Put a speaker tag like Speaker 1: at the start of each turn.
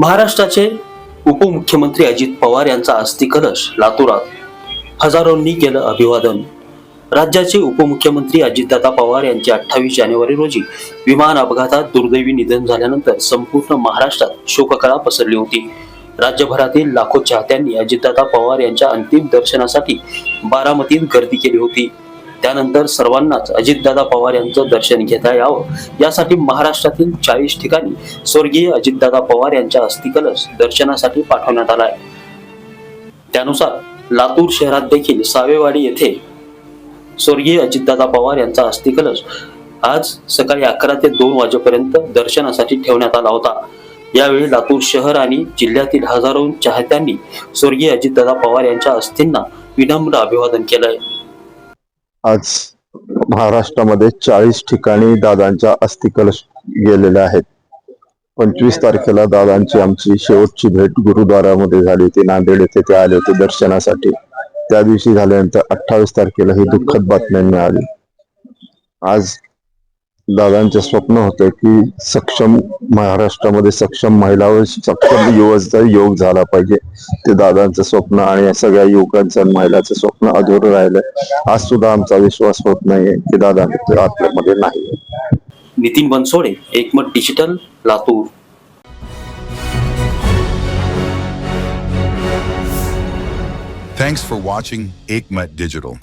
Speaker 1: महाराष्ट्राचे उपमुख्यमंत्री अजित पवार यांचा अस्थि कलश लातूरात हजारोंनी केलं अभिवादन. राज्याचे उपमुख्यमंत्री अजितदादा पवार यांचे 28 जानेवारी रोजी विमान अपघातात दुर्दैवी निधन झाल्यानंतर संपूर्ण महाराष्ट्रात शोककळा पसरली होती. राज्यभरातील लाखो चाहत्यांनी अजितदादा पवार यांच्या अंतिम दर्शनासाठी बारामतीत गर्दी केली होती. त्यानंतर सर्वांनाच अजितदादा पवार यांचं दर्शन घेता यावं यासाठी महाराष्ट्रातील 40 ठिकाणी स्वर्गीय अजितदादा पवार यांच्या अस्थि कलश दर्शनासाठी पाठवण्यात आलाय. त्यानुसार लातूर शहरात देखील सावेवाडी येथे स्वर्गीय अजितदादा पवार यांचा अस्थि कलश आज सकाळी 11 ते 2 वाजेपर्यंत दर्शनासाठी ठेवण्यात आला होता. यावेळी लातूर शहर आणि जिल्ह्यातील हजारो चाहत्यांनी स्वर्गीय अजितदादा पवार यांच्या अस्थींना विनम्र अभिवादन केलंय.
Speaker 2: आज महाराष्ट्रामध्ये 40 ठिकाणी दादांच्या अस्थि कलश गेलेले आहेत. 25 तारखेला दादांची आमची शेवटची भेट गुरुद्वारामध्ये झाली होती. नांदेड येथे ते आले होते दर्शनासाठी. त्या दिवशी झाल्यानंतर 28 तारखेला ही दुःखद बातमी मिळाली. आज दादांचे स्वप्न होते की सक्षम महाराष्ट्रामध्ये सक्षम महिला व सक्षम युवकांचा योग झाला पाहिजे. ते दादांचं स्वप्न आणि या सगळ्या युवकांचं आणि महिलांचं स्वप्न अधुरं राहिलंय. आज सुद्धा आमचा विश्वास होत नाहीये की दादा आपल्यामध्ये नाही.
Speaker 1: नितीन बनसोडे, एकमत digital, Latur.
Speaker 3: Thanks for watching Ekmat Digital.